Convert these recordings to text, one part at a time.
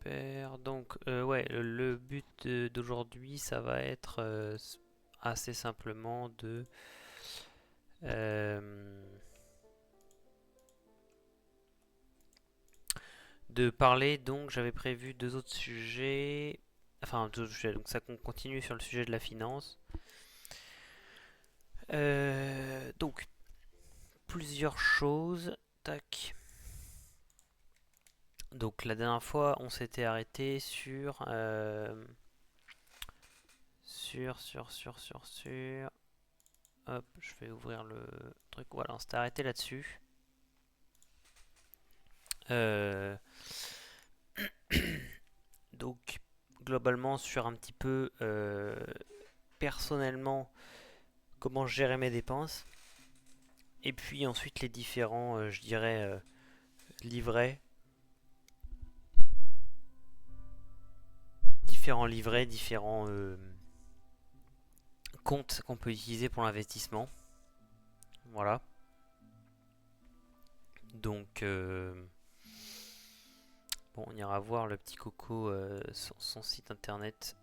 super. Donc, ouais, le but d'aujourd'hui, ça va être assez simplement euh, de parler. Donc, j'avais prévu deux autres sujets. Enfin, deux autres sujets. Donc, ça continue sur le sujet de la finance. Donc, plusieurs choses. Tac. Donc, la dernière fois, on s'était arrêté sur. Hop, je vais ouvrir le truc. Voilà, on s'était arrêté là-dessus. Euh, donc, globalement, sur un petit peu personnellement comment gérer mes dépenses. Et puis ensuite, les différents, je dirais, livrets. Différents livrets, différents comptes qu'on peut utiliser pour l'investissement. Voilà. Donc, bon, on ira voir le petit coco son site internet.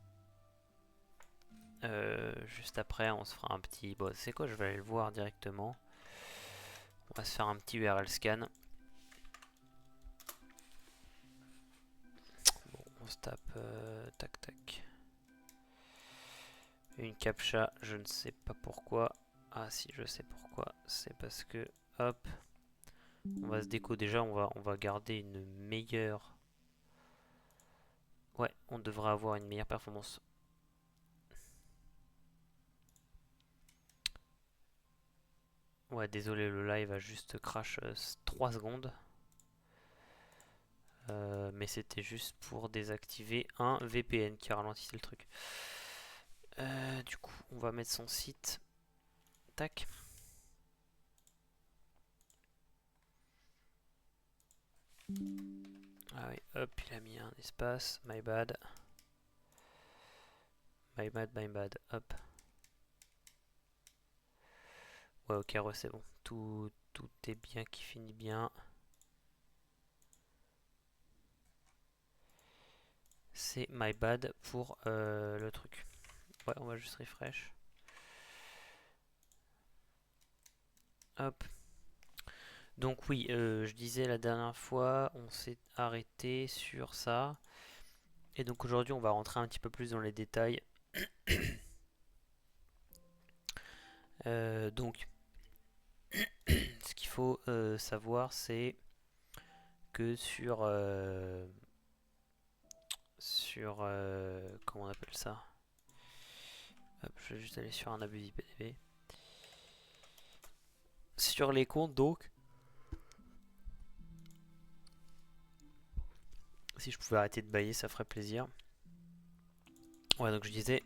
Juste après, on se fera un petit. Bon, c'est quoi? Je vais aller le voir directement. On va se faire un petit URL scan. Bon, on se tape tac tac. Une captcha, je ne sais pas pourquoi. Ah si, je sais pourquoi. C'est parce que hop, on va se déco déjà, on va garder une meilleure. Ouais, on devrait avoir une meilleure performance. Ouais, désolé, le live a juste crash 3 secondes. Mais c'était juste pour désactiver un VPN qui ralentissait le truc. Du coup, on va mettre son site. Tac. Ah oui, hop, il a mis un espace. My bad. My bad, my bad. Hop. Ouais, ok, ouais, c'est bon. Tout est bien qui finit bien. C'est my bad pour le truc. Ouais, on va juste refresh. Hop. Donc oui, je disais la dernière fois, on s'est arrêté sur ça. Et donc aujourd'hui, on va rentrer un petit peu plus dans les détails. Donc, ce qu'il faut savoir, c'est que sur comment on appelle ça? Hop, je vais juste aller sur un abus IPTV. Sur les comptes, donc, si je pouvais arrêter de bailler, ça ferait plaisir. Ouais, donc je disais,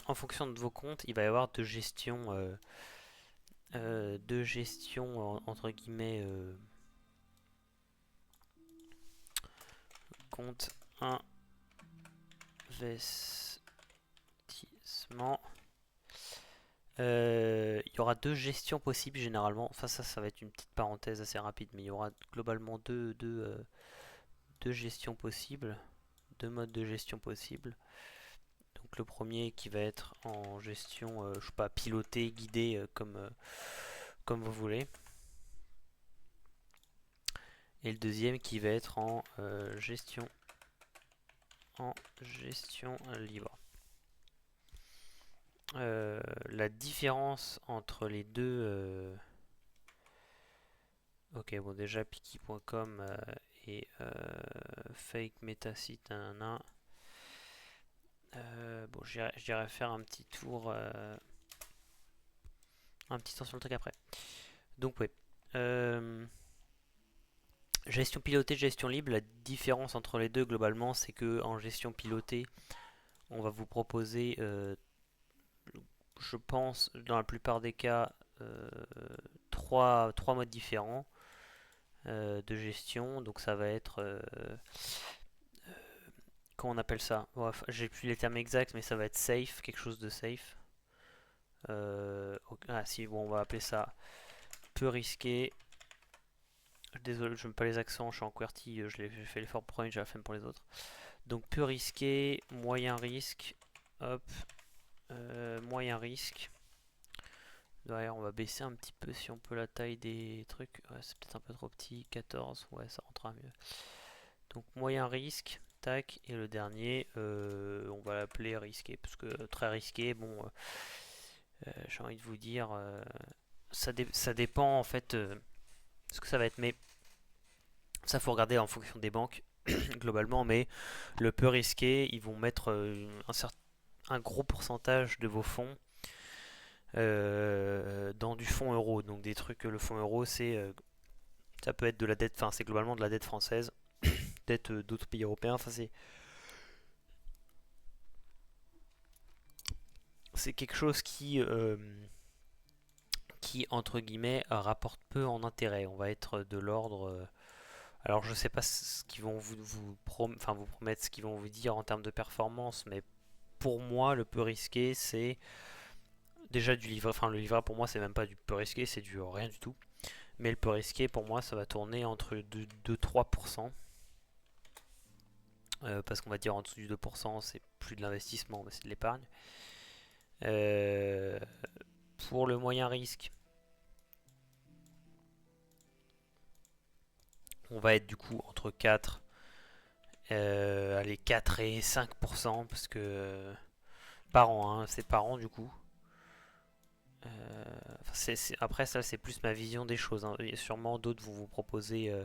en fonction de vos comptes, il va y avoir deux gestions entre guillemets compte investissement. Il y aura deux gestions possibles généralement. Enfin, ça va être une petite parenthèse assez rapide, mais il y aura globalement deux gestions possibles, deux modes de gestion possibles. Donc le premier qui va être en gestion, je sais pas, pilotée, guidée, comme vous voulez. Et le deuxième qui va être en gestion libre. La différence entre les deux. Ok, bon, déjà Piki.com et Fake Metasite, bon, j'irai faire un petit tour sur le truc après. Donc, ouais. Gestion pilotée, gestion libre. La différence entre les deux, globalement, c'est que en gestion pilotée, on va vous proposer, je pense, dans la plupart des cas, trois modes différents de gestion. Donc, ça va être comment on appelle ça? Bref, j'ai plus les termes exacts, mais ça va être safe, quelque chose de safe. Ah si, bon, on va appeler ça peu risqué, Désolé, je ne mets pas les accents, je suis en QWERTY, j'ai fait l'effort pour premier, j'ai la flemme pour les autres. Donc peu risqué, moyen risque, hop, moyen risque. D'ailleurs, on va baisser un petit peu si on peut la taille des trucs. Ouais, c'est peut-être un peu trop petit, 14, ouais, ça rentrera mieux. Donc moyen risque, tac, et le dernier, on va l'appeler risqué, parce que très risqué, bon, j'ai envie de vous dire, ça dépend en fait ce que ça va être, mais ça faut regarder en fonction des banques globalement, mais le peu risqué, ils vont mettre un gros pourcentage de vos fonds dans du fonds euro. Donc des trucs, le fonds euro, ça peut être de la dette, enfin c'est globalement de la dette française, dette d'autres pays européens. Enfin c'est quelque chose qui entre guillemets rapporte peu en intérêt. On va être de l'ordre. Alors je sais pas ce qu'ils vont vous promettre, ce qu'ils vont vous dire en termes de performance, mais pour moi le peu risqué c'est déjà du livret. Enfin le livret pour moi c'est même pas du peu risqué, c'est du rien du tout. Mais le peu risqué, pour moi, ça va tourner entre 2-3%. Parce qu'on va dire en dessous du 2%, c'est plus de l'investissement, mais c'est de l'épargne. Euh, pour le moyen risque, on va être du coup entre 4, allez, 4 et 5%, parce que par an, hein, c'est par an du coup. Après ça, c'est plus ma vision des choses, hein. Il y a sûrement d'autres vont vous proposer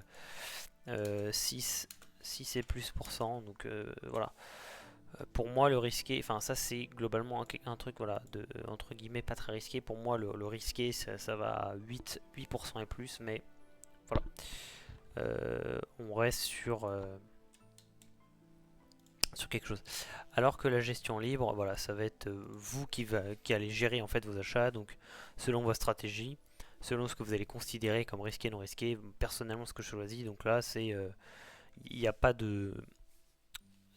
6, 6 et plus pour cent, donc voilà. Pour moi, le risqué, enfin ça c'est globalement un truc voilà, entre guillemets pas très risqué. Pour moi, le risqué ça va à 8% et plus, mais voilà. On reste sur quelque chose. Alors que la gestion libre, voilà, ça va être vous qui allez gérer en fait vos achats, donc selon votre stratégie, selon ce que vous allez considérer comme risqué, non risqué. Personnellement, ce que je choisis, donc là, c'est il n'y a pas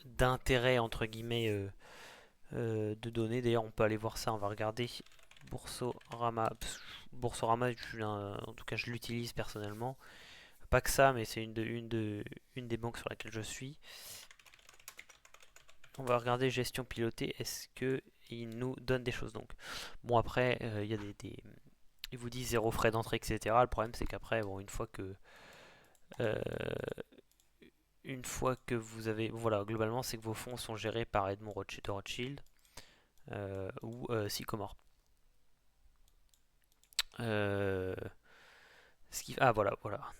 d'intérêt entre guillemets de données. D'ailleurs, on peut aller voir ça. On va regarder Boursorama. Boursorama, en tout cas, je l'utilise personnellement. Pas que ça, mais c'est une des banques sur laquelle je suis. On va regarder gestion pilotée. Est-ce que il nous donne des choses donc bon après il y a ils vous disent zéro frais d'entrée etc. Le problème c'est qu'après bon euh, une fois que vous avez voilà globalement c'est que vos fonds sont gérés par Edmond Rothschild ou Sycomore. Euh, ah voilà.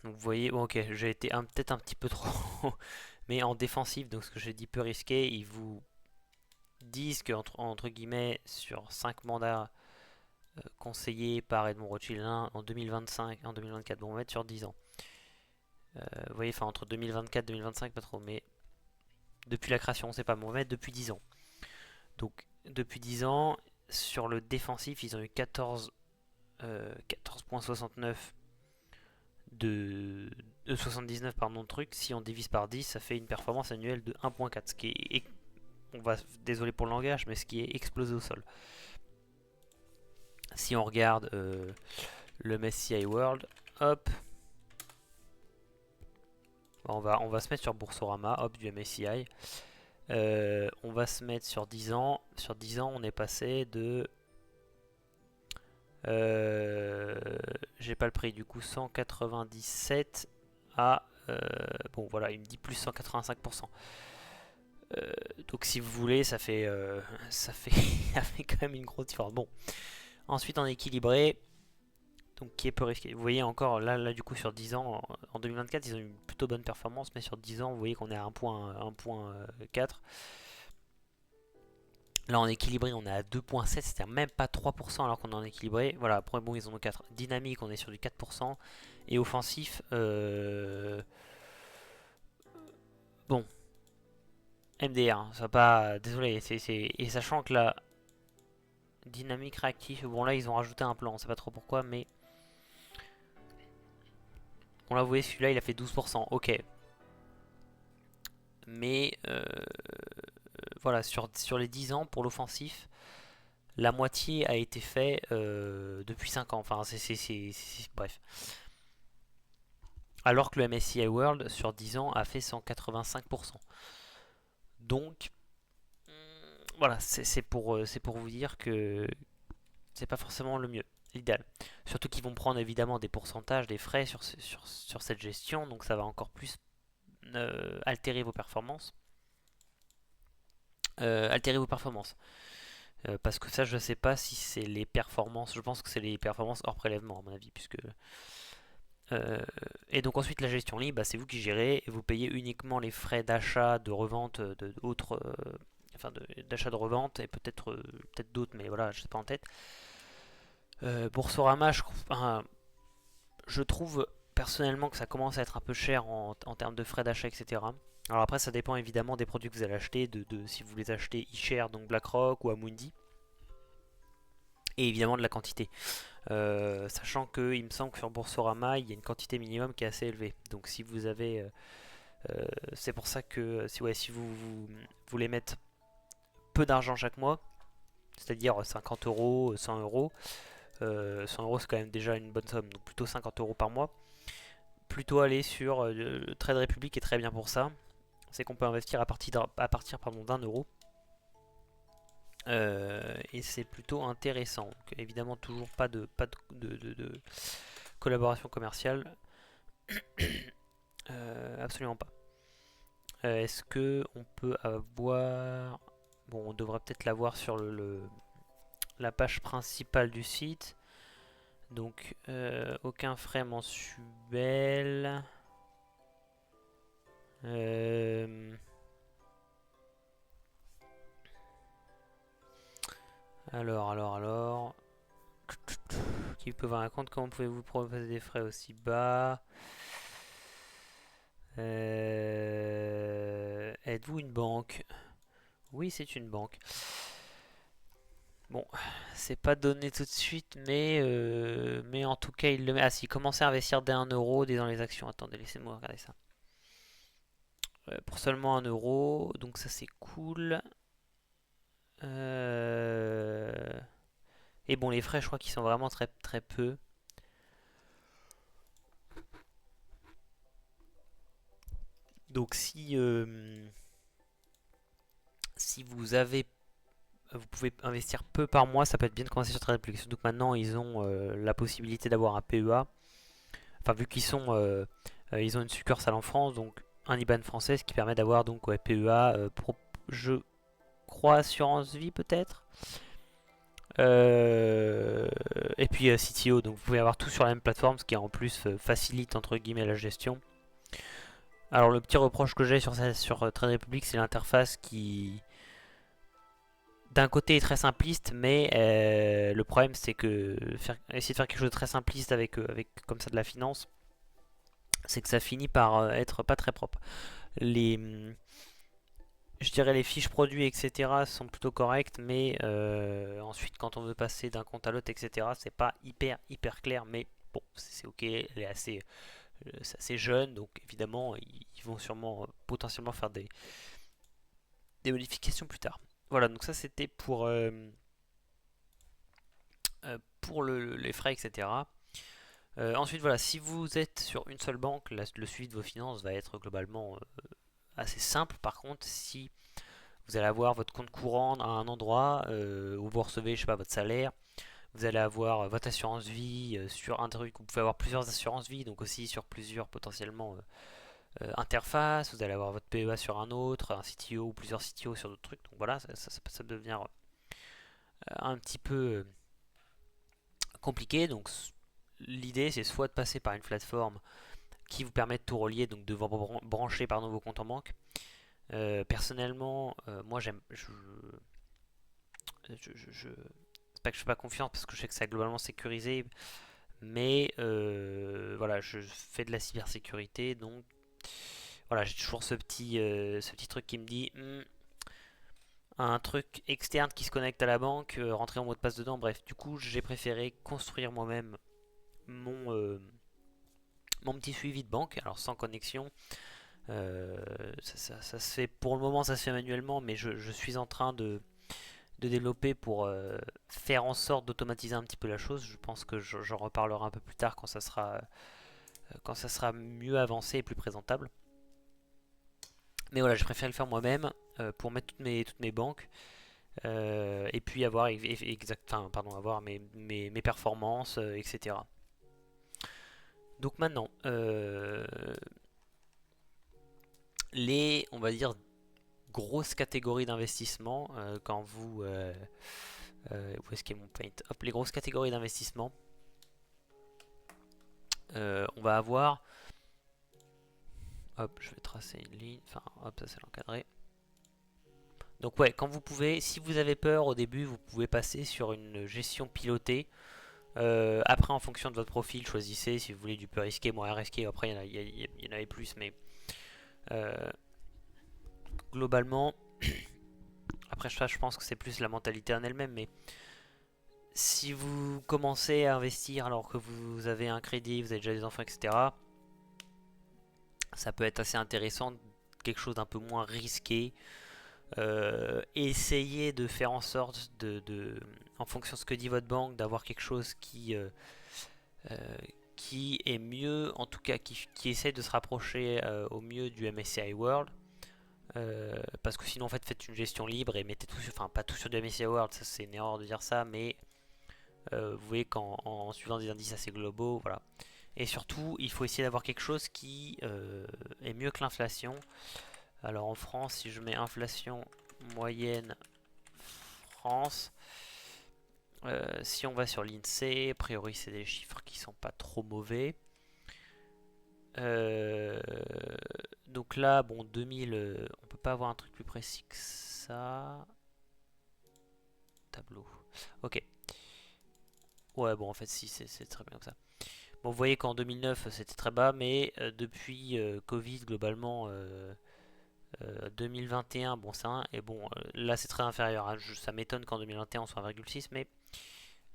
Donc vous voyez, bon, ok, j'ai été peut-être un petit peu trop, mais en défensif, donc ce que j'ai dit peu risqué, ils vous disent que entre guillemets sur 5 mandats conseillés par Edmond Rothschild en 2025, en 2024, bon, on va mettre sur 10 ans. Vous voyez, enfin entre 2024 et 2025, pas trop, mais depuis la création, on sait pas, mais on va mettre depuis 10 ans. Donc depuis 10 ans, sur le défensif, ils ont eu 14,69 de 79 pardon, de trucs. Si on divise par 10, ça fait une performance annuelle de 1,4, ce qui est, désolé pour le langage, mais ce qui est explosé au sol. Si on regarde le MSCI World, hop, on va se mettre sur Boursorama, hop, du MSCI. On va se mettre sur 10 ans. Sur 10 ans, on est passé de j'ai pas le prix du coup 197 à bon voilà il me dit plus 185%. Donc si vous voulez ça fait ça fait quand même une grosse différence. Bon ensuite en équilibré donc qui est peu risqué. Vous voyez encore là du coup sur 10 ans en 2024 ils ont eu une plutôt bonne performance mais sur 10 ans vous voyez qu'on est à 1,4. Là en équilibré on est à 2,7, c'est-à-dire même pas 3% alors qu'on est en équilibré. Voilà, après bon ils ont 4. Dynamique on est sur du 4%. Et offensif, bon, MDR, ça va pas... Désolé, et sachant que la dynamique réactif, bon là ils ont rajouté un plan, on sait pas trop pourquoi, mais... Bon là vous voyez celui-là il a fait 12%, ok. Mais voilà, sur les 10 ans pour l'offensif, la moitié a été fait depuis 5 ans. Enfin, bref. alors que le MSCI World sur 10 ans a fait 185%. Donc voilà, c'est pour vous dire que c'est pas forcément le mieux, l'idéal. Surtout qu'ils vont prendre évidemment des pourcentages, des frais sur cette gestion, donc ça va encore plus altérer vos performances. Altérer vos performances. Parce que ça, je sais pas si c'est les performances, je pense que c'est les performances hors prélèvement à mon avis, puisque et donc ensuite la gestion libre, bah, c'est vous qui gérez et vous payez uniquement les frais d'achat, de revente, d'autres, enfin d'achat de revente et peut-être d'autres, mais voilà, je sais pas en tête. Boursorama, je trouve personnellement que ça commence à être un peu cher en termes de frais d'achat, etc. Alors après, ça dépend évidemment des produits que vous allez acheter, si vous les achetez eShare, donc BlackRock ou Amundi, et évidemment de la quantité. Sachant que il me semble que sur Boursorama, il y a une quantité minimum qui est assez élevée. Donc si vous avez, c'est pour ça que si vous voulez mettre peu d'argent chaque mois, c'est-à-dire 50 euros, 100 euros, 100 euros c'est quand même déjà une bonne somme, donc plutôt 50 euros par mois. Plutôt aller sur Trade Republic est très bien pour ça. C'est qu'on peut investir à partir d'un euro. Et c'est plutôt intéressant. Donc, évidemment, toujours pas de collaboration commerciale. Absolument pas. Est-ce que on peut avoir... Bon, on devrait peut-être l'avoir sur la page principale du site. Donc, aucun frais mensuel. Alors. Qui peut avoir un compte, comment pouvez-vous proposer des frais aussi bas? Êtes-vous une banque? Oui, c'est une banque. Bon, c'est pas donné tout de suite, mais en tout cas, il le met. Ah, si, commencez à investir dès 1 euro dès dans les actions. Attendez, laissez-moi regarder ça. Pour seulement 1 euro, donc ça c'est cool. Et bon, les frais, je crois qu'ils sont vraiment très très peu. Donc si vous pouvez investir peu par mois, ça peut être bien de commencer sur Trade Republic. Surtout que maintenant, ils ont la possibilité d'avoir un PEA. Enfin, vu ils ont une succursale en France, donc un IBAN français, ce qui permet d'avoir donc PEA, je crois assurance vie peut-être. Et puis CTO, donc vous pouvez avoir tout sur la même plateforme, ce qui en plus facilite entre guillemets la gestion. Alors le petit reproche que j'ai sur Trade Republic, c'est l'interface qui d'un côté est très simpliste, mais le problème c'est que essayer de faire quelque chose de très simpliste avec comme ça de la finance, c'est que ça finit par être pas très propre. Je dirais les fiches produits, etc. sont plutôt correctes, mais ensuite quand on veut passer d'un compte à l'autre, etc. c'est pas hyper clair, mais bon, c'est ok, c'est assez jeune, donc évidemment ils vont sûrement potentiellement faire des modifications plus tard. Voilà, donc ça c'était pour les frais, etc. Ensuite, voilà, si vous êtes sur une seule banque, le suivi de vos finances va être globalement assez simple. Par contre, si vous allez avoir votre compte courant à un endroit où vous recevez, je sais pas, votre salaire, vous allez avoir votre assurance vie sur un truc, vous pouvez avoir plusieurs assurances vie, donc aussi sur plusieurs potentiellement interfaces, vous allez avoir votre PEA sur un autre, un CTO ou plusieurs CTO sur d'autres trucs, donc voilà, ça peut devenir un petit peu compliqué. Donc l'idée c'est soit de passer par une plateforme qui vous permet de tout relier, donc de brancher pardon, vos comptes en banque. Personnellement, moi j'aime, c'est pas que je fais pas confiance parce que je sais que c'est globalement sécurisé, mais voilà, je fais de la cybersécurité, donc voilà, j'ai toujours ce petit truc qui me dit un truc externe qui se connecte à la banque, rentrer en mot de passe dedans, bref, du coup j'ai préféré construire moi-même mon petit suivi de banque, alors sans connexion. Ça se fait pour le moment, ça se fait manuellement, mais je suis en train de développer pour faire en sorte d'automatiser un petit peu la chose. Je pense que j'en reparlerai un peu plus tard quand ça sera quand ça sera mieux avancé et plus présentable. Mais voilà, je préfère le faire moi-même pour mettre toutes mes banques et puis avoir, avoir mes performances, etc. Donc maintenant, on va dire, grosses catégories d'investissement, quand où est-ce qu'il y a mon paint? Hop, les grosses catégories d'investissement, on va avoir, hop, je vais tracer une ligne, enfin, hop, ça c'est l'encadré. Donc ouais, quand vous pouvez, si vous avez peur au début, vous pouvez passer sur une gestion pilotée. Après, en fonction de votre profil, choisissez si vous voulez du peu risqué, moins risqué. Après, il y en avait plus, mais euh, globalement, après, je pense que c'est plus la mentalité en elle-même. Mais si vous commencez à investir alors que vous avez un crédit, vous avez déjà des enfants, etc., ça peut être assez intéressant, quelque chose d'un peu moins risqué. Essayez de faire en sorte en fonction de ce que dit votre banque, d'avoir quelque chose euh, qui est mieux, en tout cas qui essaie de se rapprocher au mieux du MSCI World. Parce que sinon en fait faites une gestion libre et mettez tout sur, enfin pas tout sur du MSCI World, ça c'est une erreur de dire ça, mais vous voyez qu'en suivant des indices assez globaux, voilà. Et surtout, il faut essayer d'avoir quelque chose qui est mieux que l'inflation. Alors en France, si je mets inflation moyenne France, si on va sur l'INSEE, a priori c'est des chiffres qui sont pas trop mauvais. Euh, donc là, bon, 2000, on peut pas avoir un truc plus précis que ça. Tableau. Ok. Ouais, bon, en fait, si, c'est très bien comme ça. Bon, vous voyez qu'en 2009, c'était très bas, mais depuis Covid, globalement, 2021, bon, c'est un, et bon, là, c'est très inférieur, hein. Ça m'étonne qu'en 2021, on soit à 1,6, mais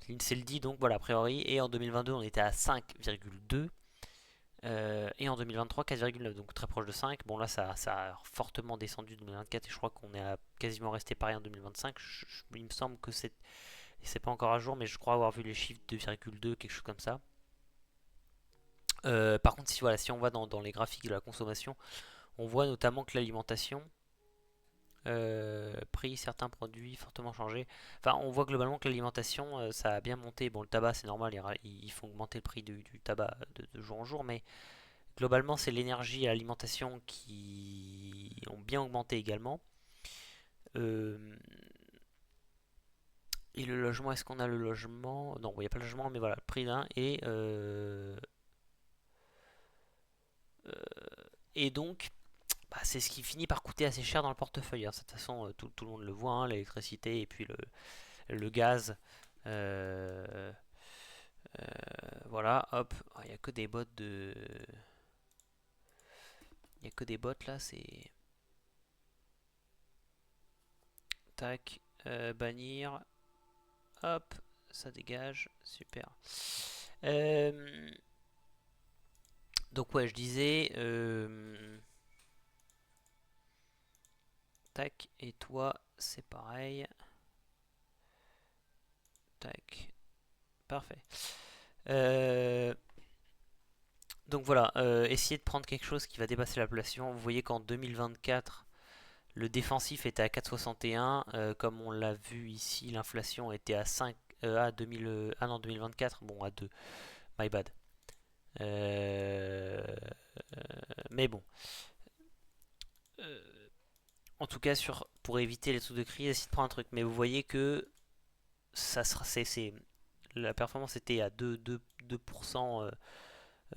l'INSEE le dit, donc voilà, a priori. Et en 2022, on était à 5,2. Et en 2023, 4,9, donc très proche de 5. Bon, là, ça a fortement descendu en 2024 et je crois qu'on est quasiment resté pareil en 2025. Il me semble que c'est pas encore à jour, mais je crois avoir vu les chiffres de 2,2, quelque chose comme ça. Par contre, si on va dans les graphiques de la consommation, on voit notamment que l'alimentation, prix certains produits fortement changé. Enfin, on voit globalement que l'alimentation, ça a bien monté. Bon, le tabac, c'est normal, ils font augmenter le prix du tabac de jour en jour, mais globalement, c'est l'énergie et l'alimentation qui ont bien augmenté également. Euh, et le logement, est-ce qu'on a le logement? Non, il n'y a pas le logement, mais voilà, le prix d'un. Et donc, bah, c'est ce qui finit par coûter assez cher dans le portefeuille, hein. De toute façon, tout le monde le voit, hein, l'électricité et puis le gaz. Euh, voilà, hop. Il n'y a que des bots de. Il n'y a que des bots là, c'est. Tac, bannir. Hop, ça dégage, super. Euh, donc ouais, je disais, tac, et toi, c'est pareil. Tac, parfait. Euh, donc voilà, essayez de prendre quelque chose qui va dépasser l'inflation. Vous voyez qu'en 2024, le défensif était à 4,61. Comme on l'a vu ici, l'inflation était à 5, à 2000, ah non, 2024, bon, à 2. My bad. Euh, mais bon. Euh, En tout cas, pour éviter les sous de crise, essayez de prendre un truc. Mais vous voyez que ça sera, la performance était à 2%,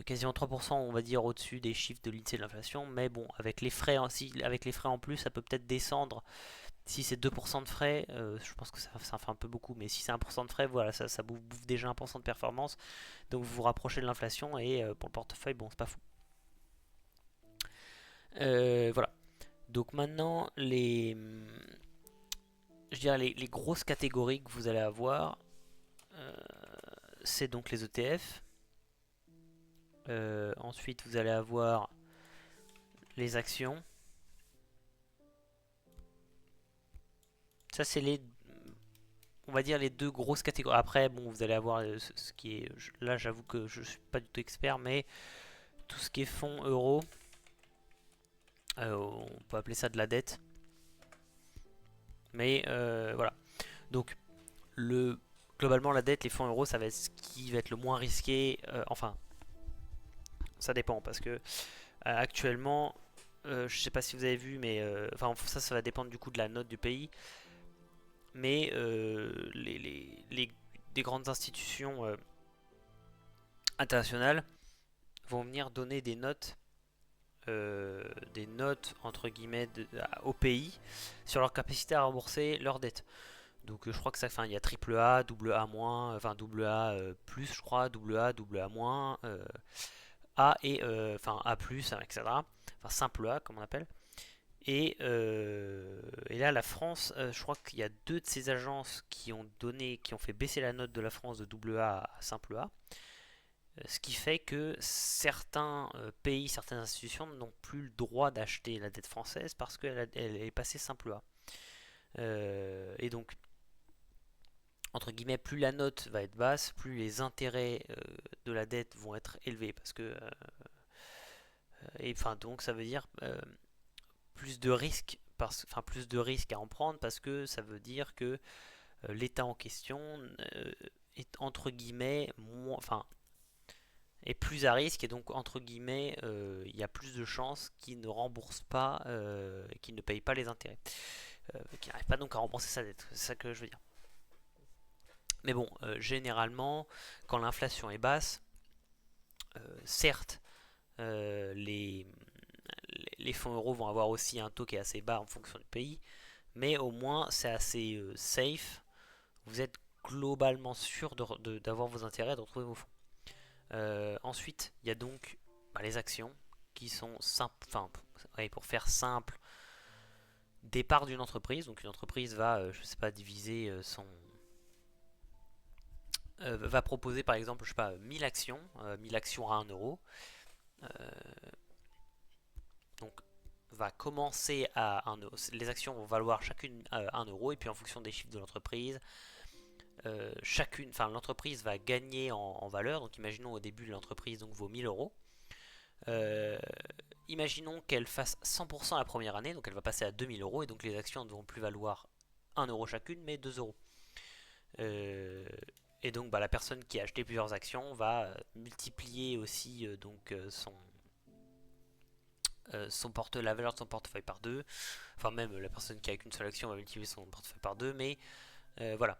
quasiment 3%, on va dire, au-dessus des chiffres de l'INSEE de l'inflation. Mais bon, avec les frais, avec les frais en plus, ça peut peut-être descendre. Si c'est 2% de frais, je pense que ça fait un peu beaucoup. Mais si c'est 1% de frais, voilà, ça bouffe déjà 1% de performance. Donc vous vous rapprochez de l'inflation et pour le portefeuille, bon, c'est pas fou. Voilà. Donc maintenant, je dirais les grosses catégories que vous allez avoir, euh, c'est donc les ETF. Ensuite, vous allez avoir les actions. Ça, c'est on va dire les deux grosses catégories. Après, bon, vous allez avoir ce qui est, là, j'avoue que je suis pas du tout expert, mais tout ce qui est fonds euro, on peut appeler ça de la dette. Mais voilà. Donc globalement la dette, les fonds euros, ça va être ce qui va être le moins risqué. Enfin, ça dépend parce que actuellement, je sais pas si vous avez vu, mais enfin ça va dépendre du coup de la note du pays. Mais des grandes institutions internationales vont venir donner des notes entre guillemets au pays sur leur capacité à rembourser leurs dettes. Donc je crois que ça, enfin il y a triple A, double A moins, enfin double A plus, je crois, double A moins, A et enfin A plus, etc. Enfin simple A comme on appelle. Et là, la France, je crois qu'il y a deux de ces agences qui ont fait baisser la note de la France de double A à simple A. Ce qui fait que certains pays, certaines institutions n'ont plus le droit d'acheter la dette française parce qu'elle est passée simple A. Et donc, entre guillemets, plus la note va être basse, plus les intérêts de la dette vont être élevés. Parce que, et enfin, donc ça veut dire plus de risques, enfin plus de risques à en prendre parce que ça veut dire que l'État en question est entre guillemets moins, enfin est plus à risque et donc entre guillemets il y a plus de chances qu'il ne rembourse pas, qu'il ne paye pas les intérêts, qu'il n'arrive pas donc à rembourser sa dette. C'est ça que je veux dire. Mais bon, généralement, quand l'inflation est basse, certes, les fonds euros vont avoir aussi un taux qui est assez bas en fonction du pays, mais au moins c'est assez safe. Vous êtes globalement sûr d'avoir vos intérêts, de retrouver vos fonds. Ensuite, il y a donc les actions qui sont simples, enfin, ouais, pour faire simple, des parts d'une entreprise. Donc une entreprise va, je sais pas, diviser va proposer par exemple, je sais pas, 1000 actions, 1000 actions à 1 euro. Euh, donc va commencer à 1 euro. Les actions vont valoir chacune 1 euro et puis en fonction des chiffres de l'entreprise, l'entreprise va gagner en valeur. Donc imaginons au début l'entreprise donc vaut 1000 euros. Imaginons qu'elle fasse 100% la première année, donc elle va passer à 2000 euros et donc les actions ne vont plus valoir 1 euro chacune mais 2 euros. Et donc la personne qui a acheté plusieurs actions va multiplier aussi la valeur de son portefeuille par deux. Enfin même la personne qui a qu'une seule action va multiplier son portefeuille par deux, mais voilà.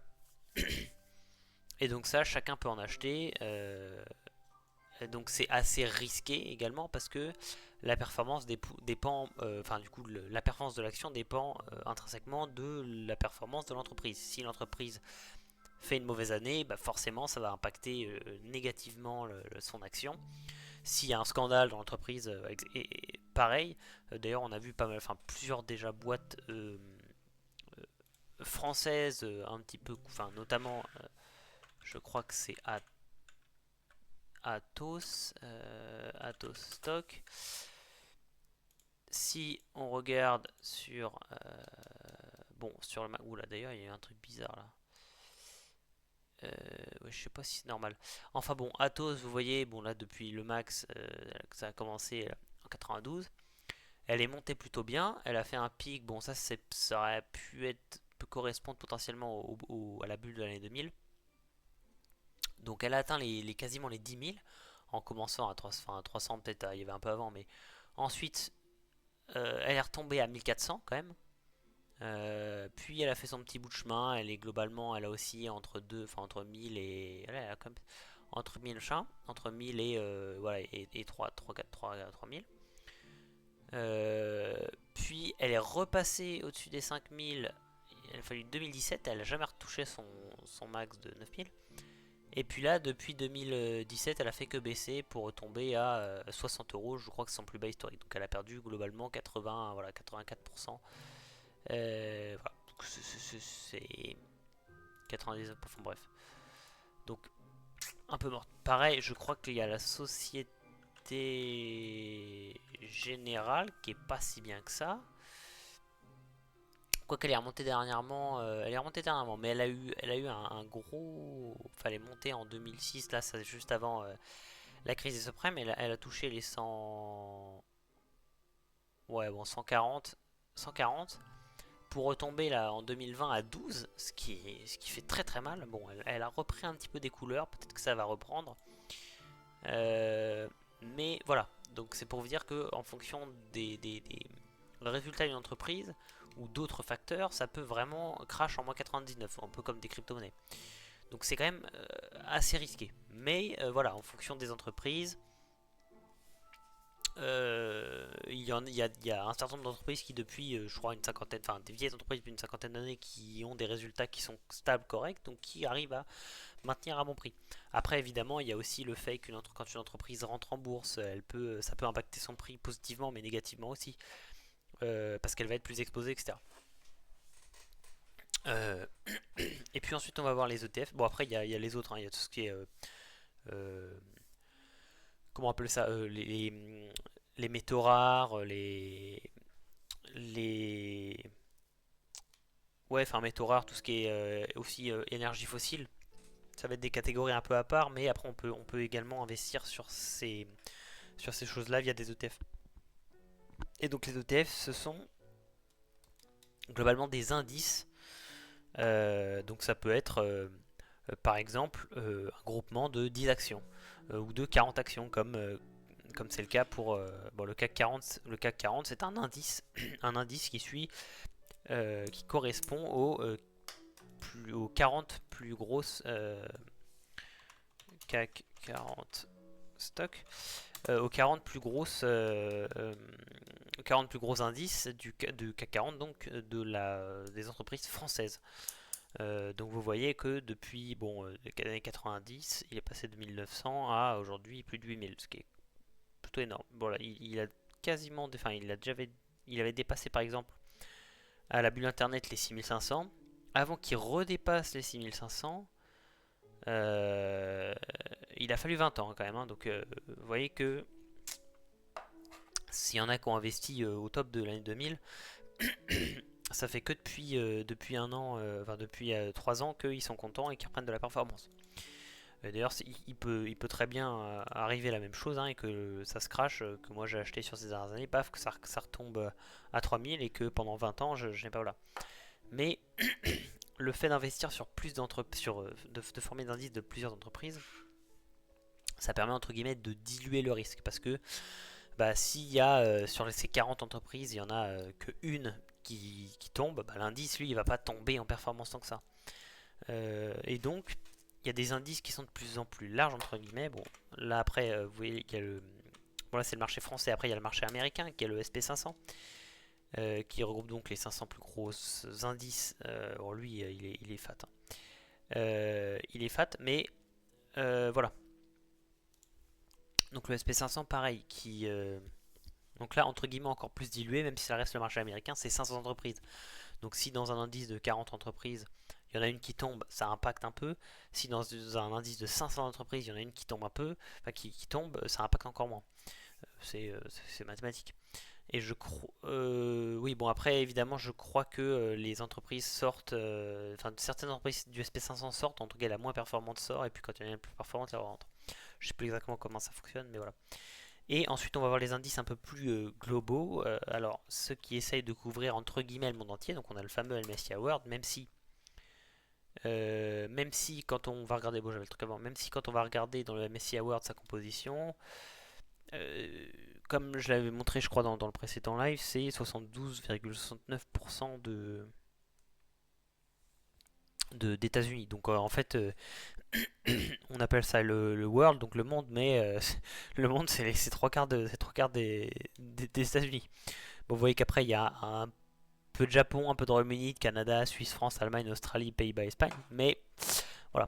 Et donc ça, chacun peut en acheter. Donc c'est assez risqué également parce que la performance dépend, enfin du coup la performance de l'action dépend intrinsèquement de la performance de l'entreprise. Si l'entreprise fait une mauvaise année, bah forcément ça va impacter négativement son action. S'il y a un scandale dans l'entreprise, et pareil, d'ailleurs on a vu pas mal, enfin plusieurs déjà boîtes françaises un petit peu, enfin notamment je crois que c'est Atos Stock. Si on regarde sur sur le oula d'ailleurs il y a eu un truc bizarre là. Ouais, je sais pas si c'est normal. Enfin bon, Atos, vous voyez, bon là depuis le max, ça a commencé en 92. Elle est montée plutôt bien. Elle a fait un pic. Bon, ça aurait peut correspondre potentiellement à la bulle de l'année 2000. Donc elle a atteint quasiment les 10 000 en commençant à 300 peut-être, il y avait un peu avant, mais ensuite elle est retombée à 1400 quand même. Puis elle a fait son petit bout de chemin. Elle est globalement, elle a aussi entre 1000 et elle a quand même, entre 1000 entre 1000 et voilà et 3000. Puis elle est repassée au-dessus des 5000. Il a fallu 2017. Elle n'a jamais retouché son max de 9000. Et puis là, depuis 2017, elle a fait que baisser pour retomber à 60 euros. Je crois que c'est son plus bas historique. Donc elle a perdu globalement 84%. Voilà. Donc c'est 99%. Enfin, bref. Donc un peu morte. Pareil, je crois qu'il y a la Société Générale qui est pas si bien que ça. Quoi qu'elle est remontée dernièrement, mais elle a eu un gros. Fallait monter en 2006, là, c'est juste avant. La crise des subprimes, elle a touché les 100... Ouais, bon, 140. 140. Pour retomber là en 2020 à 12, ce qui fait très très mal. Bon, elle a repris un petit peu des couleurs, peut-être que ça va reprendre. Mais voilà, donc c'est pour vous dire que en fonction des résultats d'une entreprise ou d'autres facteurs, ça peut vraiment crash en moins 99, un peu comme des crypto-monnaies. Donc c'est quand même assez risqué. Mais voilà, en fonction des entreprises, il y a un certain nombre d'entreprises qui depuis, je crois, une cinquantaine, enfin des vieilles entreprises depuis une cinquantaine d'années qui ont des résultats qui sont stables, corrects, donc qui arrivent à maintenir à bon prix. Après, évidemment, il y a aussi le fait quand une entreprise rentre en bourse, ça peut impacter son prix positivement, mais négativement aussi, parce qu'elle va être plus exposée, etc. Euh, et puis ensuite, on va voir les ETF. Bon, après, il y a les autres, hein. Il y a tout ce qui est euh, comment on appelle ça, les métaux rares, les ouais, enfin métaux rares, tout ce qui est aussi énergie fossile. Ça va être des catégories un peu à part, mais après on peut également investir sur ces choses-là via des ETF. Et donc les ETF, ce sont globalement des indices. Donc ça peut être par exemple un groupement de 10 actions ou de 40 actions comme c'est le cas pour bon, le CAC 40. Le CAC 40 c'est un indice, un indice qui suit, qui correspond aux 40 plus grosses CAC 40 stocks, aux 40 plus grosses 40 plus gros indices du CAC 40, donc des entreprises françaises. Donc vous voyez que depuis les années 90, il est passé de 1900 à aujourd'hui plus de 8000, ce qui est plutôt énorme. Voilà, il a quasiment, enfin il avait dépassé par exemple à la bulle internet les 6500. Avant qu'il redépasse les 6500, il a fallu 20 ans quand même, hein. Donc vous voyez que s'il y en a qui ont investi au top de l'année 2000, ça fait que depuis un an, enfin depuis 3 ans qu'ils sont contents et qu'ils reprennent de la performance. D'ailleurs, il peut très bien arriver la même chose, hein, et que ça se crache, que moi j'ai acheté sur ces dernières années, paf, que ça retombe à 3000 et que pendant 20 ans je n'ai pas là. Mais le fait d'investir sur plus d'entreprises, de former des indices de plusieurs entreprises, ça permet entre guillemets de diluer le risque parce que bah, s'il y a sur ces 40 entreprises, il y en a que une qui tombe, bah, l'indice lui il va pas tomber en performance tant que ça. Et donc il y a des indices qui sont de plus en plus larges entre guillemets. Bon, là après vous voyez qu'il y a le bon, là c'est le marché français, après il y a le marché américain qui est le SP500 qui regroupe donc les 500 plus gros indices. Bon, lui il est fat, hein. Il est fat, mais voilà. Donc le SP500 pareil donc là entre guillemets encore plus dilué, même si ça reste le marché américain, c'est 500 entreprises. Donc si dans un indice de 40 entreprises, il y en a une qui tombe, ça impacte un peu. Si dans un indice de 500 entreprises, il y en a une qui tombe un peu, enfin qui tombe, ça impacte encore moins. C'est mathématique. Et je crois, oui, bon après évidemment, je crois que les entreprises sortent, enfin certaines entreprises du SP500 sortent, en tout cas la moins performante sort, et puis quand il y en a une plus performante, elle rentre. Je sais plus exactement comment ça fonctionne, mais voilà. Et ensuite, on va voir les indices un peu plus globaux. Alors, ceux qui essayent de couvrir entre guillemets le monde entier. Donc, on a le fameux MSCI World, même si quand on va regarder, bon, j'avais le truc avant, même si quand on va regarder dans le MSCI World sa composition, euh, comme je l'avais montré, je crois, dans le précédent live, c'est 72,69% d'États-Unis. Donc, en fait, on appelle ça le world, donc le monde, mais le monde, c'est trois quarts des États-Unis. Bon, vous voyez qu'après, il y a un peu de Japon, un peu de Royaume-Uni, de Canada, Suisse, France, Allemagne, Australie, Pays-Bas, Espagne. Mais voilà.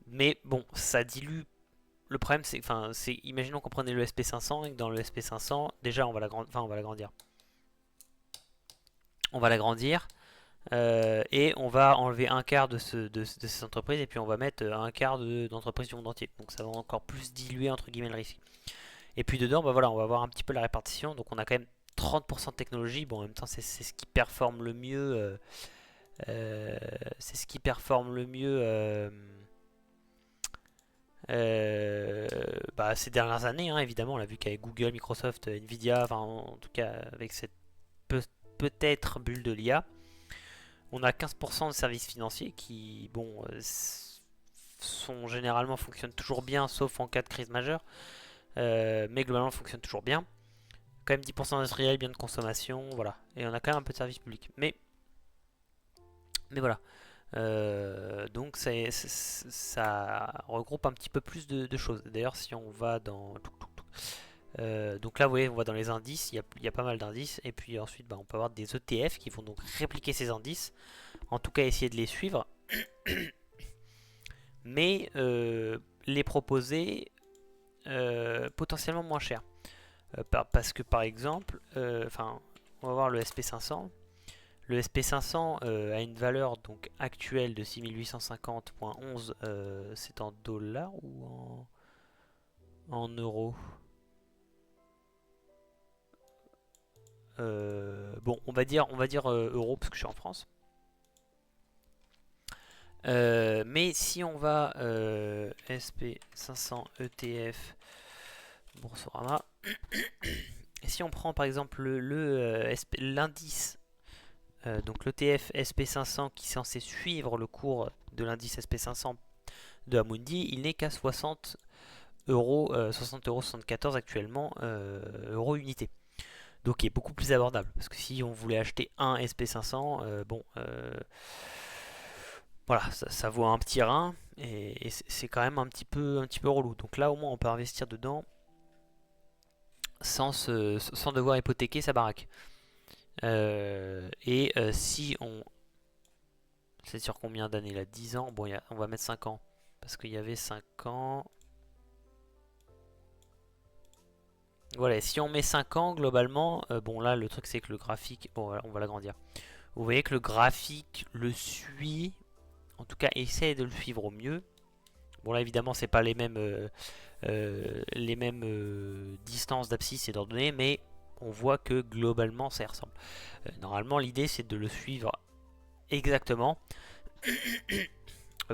Mais bon, ça dilue. Le problème, c'est, enfin, imaginons qu'on prenait le SP500 et que dans le SP500, déjà, on va l'agrandir. On va l'agrandir et on va enlever un quart de ces entreprises et puis on va mettre un quart d'entreprises du monde entier. Donc ça va encore plus diluer entre guillemets le risque. Et puis dedans, bah voilà, on va voir un petit peu la répartition. Donc on a quand même 30% de technologie. Bon, en même temps, c'est ce qui performe le mieux. C'est ce qui performe le mieux ces dernières années, hein, évidemment, on l'a vu qu'avec Google, Microsoft, Nvidia, enfin en tout cas avec cette peut-être bulle de l'IA, on a 15% de services financiers qui, bon, sont généralement fonctionnent toujours bien, sauf en cas de crise majeure, mais globalement fonctionnent toujours bien. Quand même 10% industriel, biens de consommation, voilà. Et on a quand même un peu de services publics. Mais voilà. Donc ça regroupe un petit peu plus de choses. D'ailleurs, si on va dans... donc là, vous voyez, on va dans les indices, il y a pas mal d'indices. Et puis ensuite, on peut avoir des ETF qui vont donc répliquer ces indices. En tout cas, essayer de les suivre. Mais les proposer potentiellement moins cher. Parce que par exemple, on va voir le SP500. Le SP500 a une valeur donc actuelle de 6850,11. C'est en dollars ou en euros? Bon, on va dire euros parce que je suis en France. Mais si on va SP500 ETF Boursorama, et si on prend par exemple l'indice, donc l'ETF SP500 qui est censé suivre le cours de l'indice SP500 de Amundi, il n'est qu'à 60 euros, 60,74 € actuellement, euros unité. Donc il est beaucoup plus abordable. Parce que si on voulait acheter un SP500, voilà, ça vaut un petit rein et c'est quand même un petit peu relou. Donc là au moins on peut investir dedans sans devoir hypothéquer sa baraque. Si on... C'est sur combien d'années là? 10 ans? Bon, on va mettre 5 ans. Parce qu'il y avait 5 ans. Voilà, si on met 5 ans, globalement, bon là le truc c'est que le graphique, bon voilà, on va l'agrandir. Vous voyez que le graphique le suit, en tout cas essaie de le suivre au mieux. Bon là évidemment c'est pas les mêmes distances d'abscisse et d'ordonnées, mais on voit que globalement ça y ressemble. Normalement l'idée c'est de le suivre exactement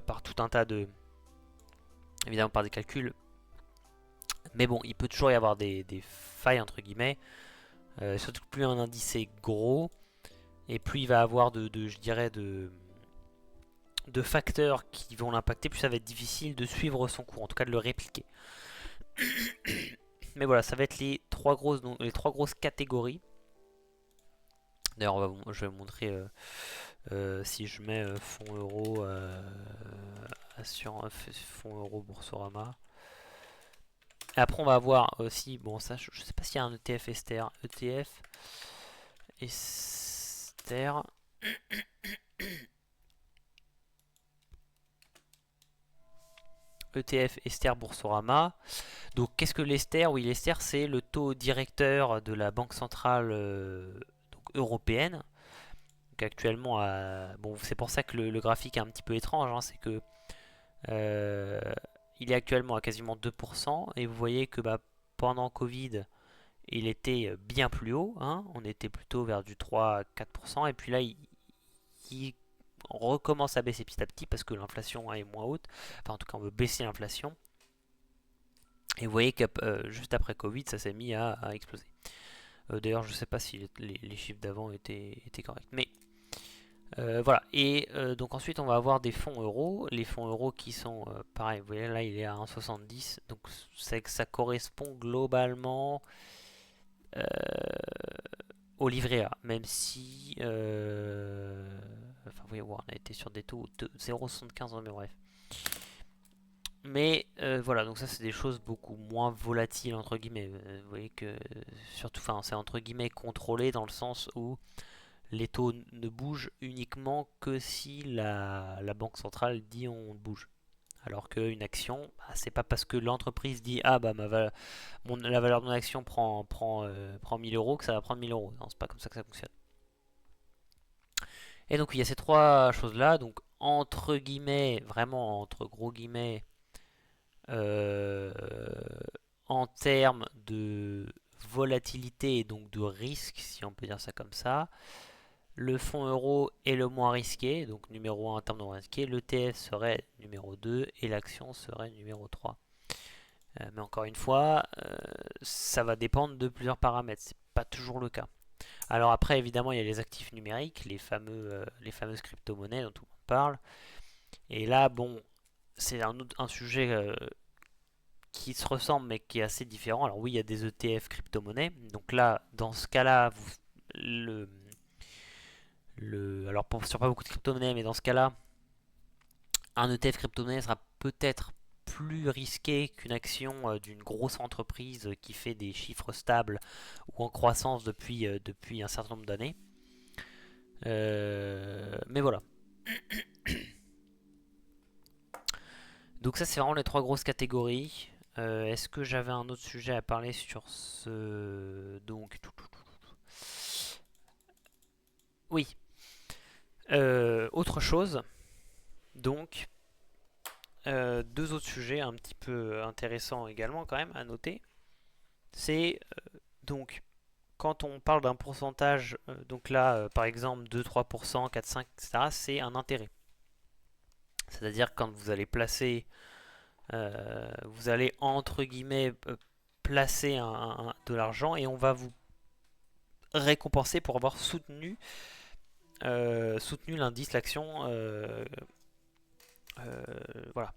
par tout un tas de... évidemment par des calculs. Mais bon, il peut toujours y avoir des failles entre guillemets. Surtout que plus un indice est gros, et plus il va avoir je dirais, de facteurs qui vont l'impacter, plus ça va être difficile de suivre son cours, en tout cas de le répliquer. Mais voilà, ça va être les trois grosses catégories. D'ailleurs, je vais vous montrer si je mets fonds euro, fonds euro Boursorama. Et après, on va avoir aussi, bon, ça, je sais pas s'il y a un ETF Ester. ETF Ester. ETF Ester Boursorama. Donc qu'est-ce que l'Ester? Oui, l'Ester c'est le taux directeur de la Banque centrale donc, européenne. Donc actuellement, bon, c'est pour ça que le graphique est un petit peu étrange. Hein, c'est que il est actuellement à quasiment 2%. Et vous voyez que pendant Covid, il était bien plus haut. Hein, on était plutôt vers du 3 à 4%. Et puis là, il recommence à baisser petit à petit parce que l'inflation est moins haute. Enfin, en tout cas, on veut baisser l'inflation. Et vous voyez que juste après Covid, ça s'est mis à exploser. D'ailleurs, je ne sais pas si les chiffres d'avant étaient corrects. Mais voilà. Et donc ensuite, on va avoir des fonds euros. Les fonds euros qui sont, pareil, vous voyez là, il est à 1,70. Donc ça correspond globalement au livret A. Même si... enfin, vous voyez, on a été sur des taux de 0,75, mais bref. Mais voilà, donc ça c'est des choses beaucoup moins volatiles entre guillemets. Vous voyez que surtout, enfin c'est entre guillemets contrôlé dans le sens où les taux ne bougent uniquement que si la banque centrale dit on bouge. Alors qu'une action, c'est pas parce que l'entreprise dit ah bah la valeur de mon action prend 1000 euros que ça va prendre 1000 euros. Non, c'est pas comme ça que ça fonctionne. Et donc il y a ces trois choses là, donc entre guillemets, vraiment entre gros guillemets, euh, en termes de volatilité et donc de risque, si on peut dire ça comme ça, le fonds euro est le moins risqué, donc numéro 1 en termes de risqué, l'ETF serait numéro 2 et l'action serait numéro 3. Mais encore une fois, ça va dépendre de plusieurs paramètres. C'est pas toujours le cas. Alors après, évidemment, il y a les actifs numériques, les fameuses crypto-monnaies dont tout le monde parle. Et là, bon, c'est un sujet qui se ressemble mais qui est assez différent. Alors oui, il y a des ETF crypto-monnaies. Donc là, dans ce cas-là, alors sur pas beaucoup de crypto-monnaies, mais dans ce cas-là, un ETF crypto-monnaie sera peut-être plus risqué qu'une action d'une grosse entreprise qui fait des chiffres stables ou en croissance depuis un certain nombre d'années. Mais voilà. Donc ça c'est vraiment les trois grosses catégories. Est-ce que j'avais un autre sujet à parler sur ce... Donc... Oui. Autre chose. Donc... deux autres sujets un petit peu intéressants également quand même à noter. C'est donc quand on parle d'un pourcentage, donc là par exemple 2-3%, 4-5, etc., c'est un intérêt. C'est-à-dire quand vous allez placer, vous allez entre guillemets placer de l'argent et on va vous récompenser pour avoir soutenu l'indice, l'action. Voilà,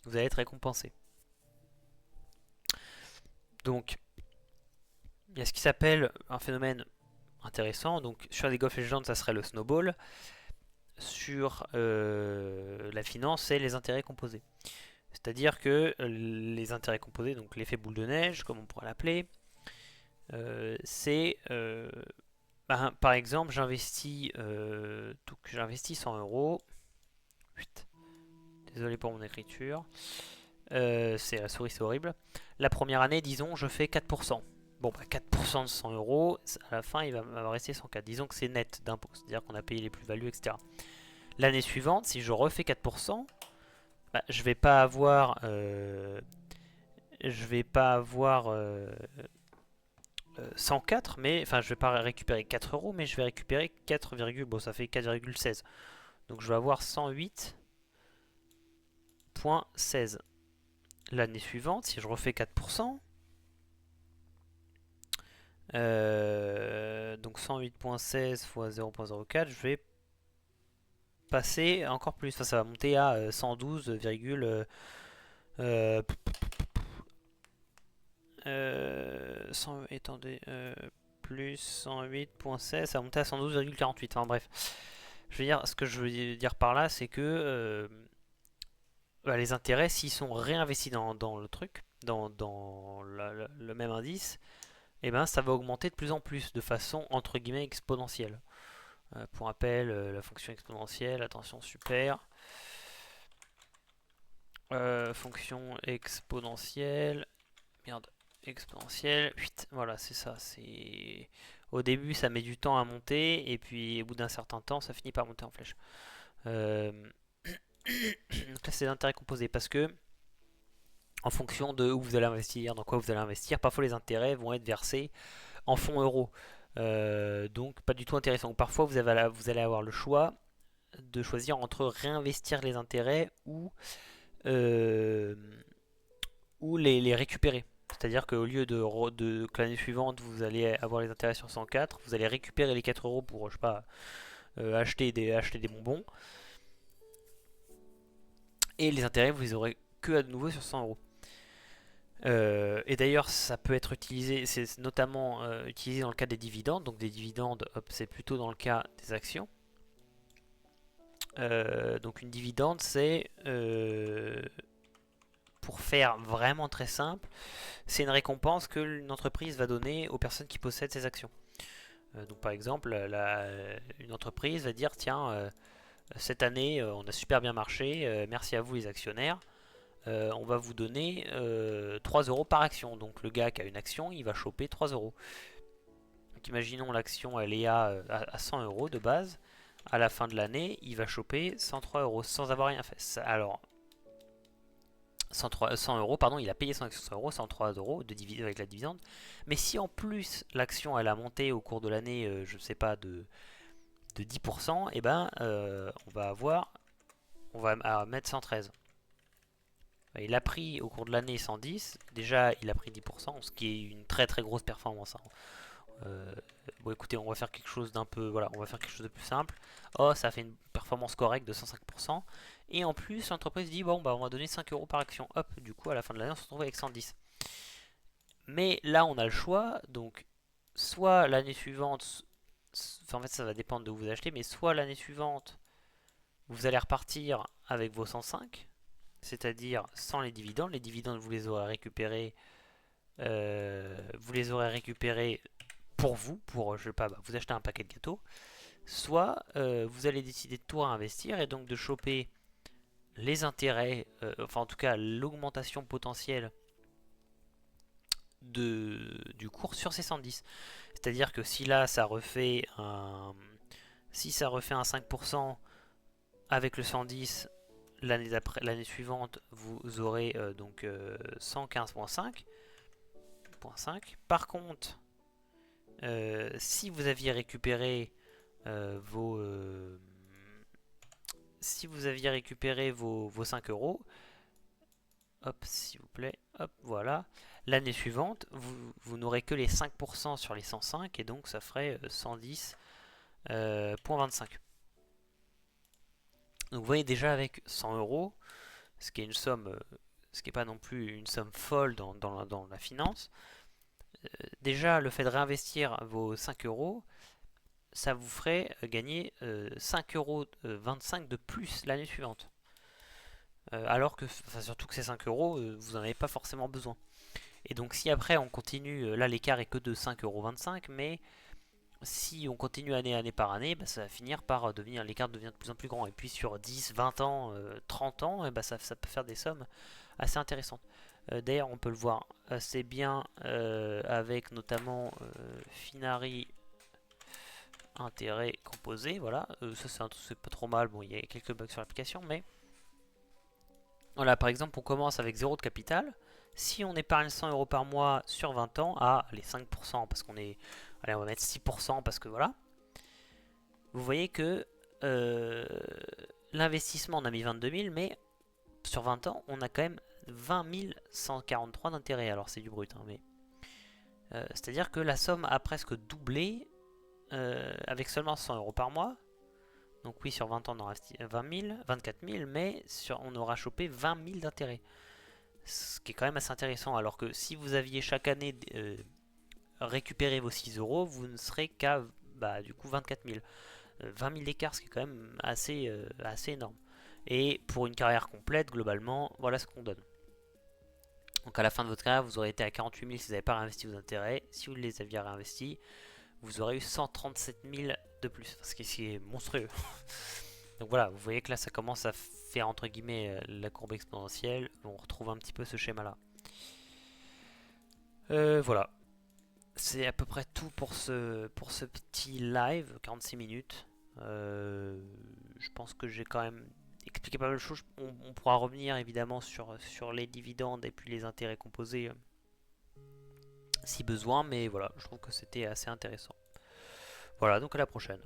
vous allez être récompensé. Donc, il y a ce qui s'appelle un phénomène intéressant. Donc, sur League of Legends, ça serait le snowball. Sur la finance, c'est les intérêts composés. C'est-à-dire que les intérêts composés, donc l'effet boule de neige, comme on pourrait l'appeler, c'est par exemple, j'investis 100 euros. Désolé pour mon écriture. C'est la souris, c'est horrible. La première année, disons, je fais 4%. Bon, bah 4% de 100 euros, à la fin, il va me rester 104. Disons que c'est net d'impôt, c'est-à-dire qu'on a payé les plus-values, etc. L'année suivante, si je refais 4%, bah, je vais pas avoir, 104, mais enfin, je vais pas récupérer 4 euros, mais je vais récupérer 4, bon, ça fait 4,16. Donc je vais avoir 108,16. L'année suivante, si je refais 4%, donc 108,16 fois 0,04, je vais passer encore plus. Enfin, ça va monter à 112, attendez, plus 108,16, ça va monter à 112,48. Enfin bref, je veux dire, ce que je veux dire par là, c'est que les intérêts, s'ils sont réinvestis dans le truc, dans le même indice, et ben ça va augmenter de plus en plus, de façon entre guillemets exponentielle. Pour rappel, la fonction exponentielle, attention super. Fonction exponentielle. Merde, exponentielle. 8. Voilà, c'est ça. C'est au début, ça met du temps à monter, et puis au bout d'un certain temps, ça finit par monter en flèche. Euh, Donc là, c'est l'intérêt composé parce que en fonction de où vous allez investir, dans quoi vous allez investir, parfois les intérêts vont être versés en fonds euros. Donc pas du tout intéressant. Parfois vous allez avoir le choix de choisir entre réinvestir les intérêts euh, ou les récupérer. C'est-à-dire qu'au lieu que l'année suivante vous allez avoir les intérêts sur 104, vous allez récupérer les 4 euros pour, je sais pas, acheter des bonbons. Et les intérêts, vous les aurez que à nouveau sur 100 euros. Et d'ailleurs, ça peut être utilisé, c'est notamment utilisé dans le cas des dividendes. Donc des dividendes, c'est plutôt dans le cas des actions. Donc une dividende, c'est, pour faire vraiment très simple, c'est une récompense que une entreprise va donner aux personnes qui possèdent ces actions. Donc par exemple, une entreprise va dire, tiens, cette année, on a super bien marché, merci à vous les actionnaires. On va vous donner 3 euros par action. Donc le gars qui a une action, il va choper 3 euros. Donc imaginons l'action, elle est à 100 euros de base. À la fin de l'année, il va choper 103 euros sans avoir rien fait. Alors, 100 euros, pardon, il a payé son action 100 euros, 103 euros avec la dividende. Mais si en plus l'action elle a monté au cours de l'année, je ne sais pas, de 10%, et ben on va mettre 113. Il a pris au cours de l'année 110. Déjà, il a pris 10%, ce qui est une très très grosse performance, hein. Euh, bon, écoutez, on va faire quelque chose d'un peu, voilà, on va faire quelque chose de plus simple. Oh, ça fait une performance correcte de 105%. Et en plus, l'entreprise dit bon, bah, on va donner 5 euros par action. Hop, du coup, à la fin de l'année, on se retrouve avec 110. Mais là, on a le choix. Donc, soit l'année suivante, enfin, en fait, ça va dépendre de où vous achetez, mais soit l'année suivante, vous allez repartir avec vos 105, c'est-à-dire sans les dividendes. Les dividendes, vous les aurez récupérés pour vous, pour je sais pas, bah, vous achetez un paquet de gâteaux. Soit vous allez décider de tout réinvestir et donc de choper les intérêts, enfin en tout cas l'augmentation potentielle du cours sur ces 110. C'est-à-dire que si là ça refait un, si ça refait un 5% avec le 110, l'année suivante, vous aurez donc 115,5. Par contre, si vous aviez récupéré vos si vous aviez récupéré vos 5 euros, hop, s'il vous plaît, hop, voilà. L'année suivante, vous n'aurez que les 5% sur les 105 et donc ça ferait 110,25. Donc vous voyez déjà avec 100 euros, ce qui est une somme, ce qui n'est pas non plus une somme folle dans la finance. Déjà le fait de réinvestir vos 5 euros, ça vous ferait gagner 5,25 euros de plus l'année suivante. Alors que, enfin, surtout que ces 5 euros, vous n'en avez pas forcément besoin. Et donc si après on continue, là l'écart est que de 5,25 €, mais si on continue année par année, bah, ça va finir par devenir, l'écart devient de plus en plus grand. Et puis sur 10, 20 ans, 30 ans, et bah, ça peut faire des sommes assez intéressantes. D'ailleurs on peut le voir assez bien avec notamment Finari intérêt composé, voilà. Ça c'est pas trop mal, bon il y a quelques bugs sur l'application, mais voilà, par exemple on commence avec 0 de capital. Si on épargne 100 euros par mois sur 20 ans à les 5%, parce qu'on est, allez, on va mettre 6% parce que voilà, vous voyez que l'investissement on a mis 22 000, mais sur 20 ans on a quand même 20 143 d'intérêt. Alors c'est du brut, hein, mais c'est à dire que la somme a presque doublé avec seulement 100 euros par mois. Donc oui, sur 20 ans on aura 20 000, 24 000, mais on aura chopé 20 000 d'intérêt. Ce qui est quand même assez intéressant, alors que si vous aviez chaque année récupéré vos 6 euros, vous ne serez qu'à bah, du coup 24 000. 20 000 d'écart, ce qui est quand même assez énorme. Et pour une carrière complète, globalement, voilà ce qu'on donne. Donc à la fin de votre carrière, vous aurez été à 48 000 si vous n'avez pas réinvesti vos intérêts. Si vous les aviez réinvestis, vous aurez eu 137 000 de plus, ce qui est monstrueux. Donc voilà, vous voyez que là ça commence à faire entre guillemets la courbe exponentielle. On retrouve un petit peu ce schéma là. Voilà, c'est à peu près tout pour ce petit live, 46 minutes. Je pense que j'ai quand même expliqué pas mal de choses. On pourra revenir évidemment sur les dividendes et puis les intérêts composés si besoin, mais voilà, je trouve que c'était assez intéressant. Voilà, donc à la prochaine.